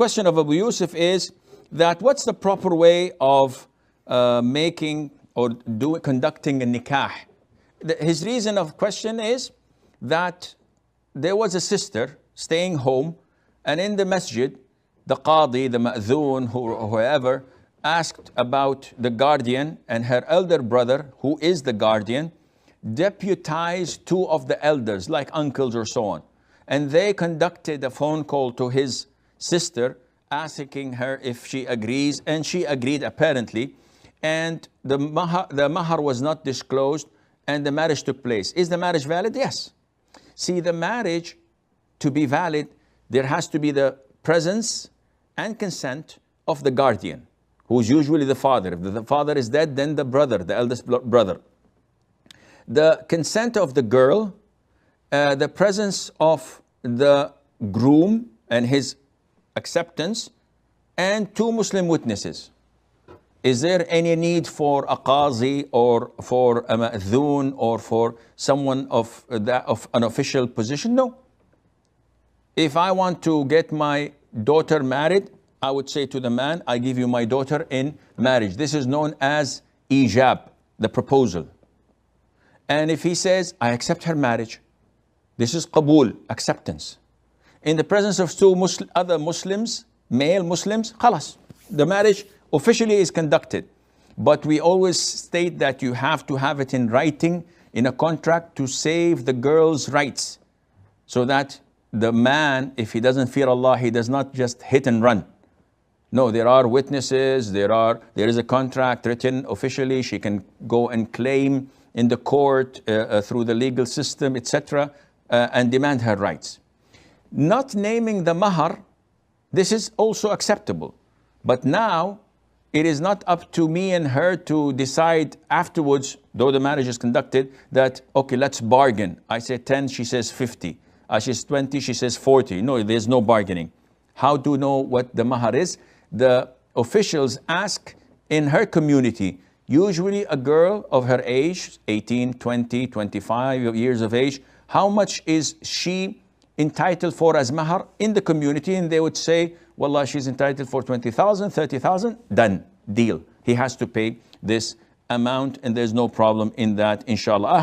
question of Abu Yusuf is that what's the proper way of making or conducting a nikah? His reason of question is that there was a sister staying home, and in the masjid, the qadi, the ma'dhoon, whoever, asked about the guardian, and her elder brother, who is the guardian, deputized two of the elders, like uncles or so on. And they conducted a phone call to his sister, asking her if she agrees, and she agreed apparently. And the mahar was not disclosed, and the marriage took place. Is the marriage valid? Yes. See, the marriage, to be valid, there has to be the presence and consent of the guardian, who's usually the father. If the father is dead, then the brother, the eldest brother. The consent of the girl, the presence of the groom and his acceptance, and two Muslim witnesses. Is there any need for a qazi or for a ma'dhoon or for someone of an official position? No. If I want to get my daughter married, I would say to the man, I give you my daughter in marriage. This is known as Ijab, the proposal. And if he says, I accept her marriage, this is Qabul, acceptance. In the presence of two other Muslims, male Muslims, khalas, the marriage officially is conducted. But we always state that you have to have it in writing, in a contract, to save the girl's rights, so that the man, if he doesn't fear Allah, he does not just hit and run. No, there are witnesses, there is a contract written officially. She can go and claim in the court through the legal system, etc., and demand her rights. Not naming the mahar, this is also acceptable. But now, it is not up to me and her to decide afterwards, though the marriage is conducted, that, okay, let's bargain. I say 10, she says 50. I says 20, she says 40. No, there's no bargaining. How to know what the mahar is? The officials ask in her community, usually a girl of her age, 18, 20, 25 years of age, how much is she entitled for as mahar in the community? And they would say, wallah, she's entitled for 20,000, 30,000, done, deal. He has to pay this amount, and there's no problem in that, inshallah.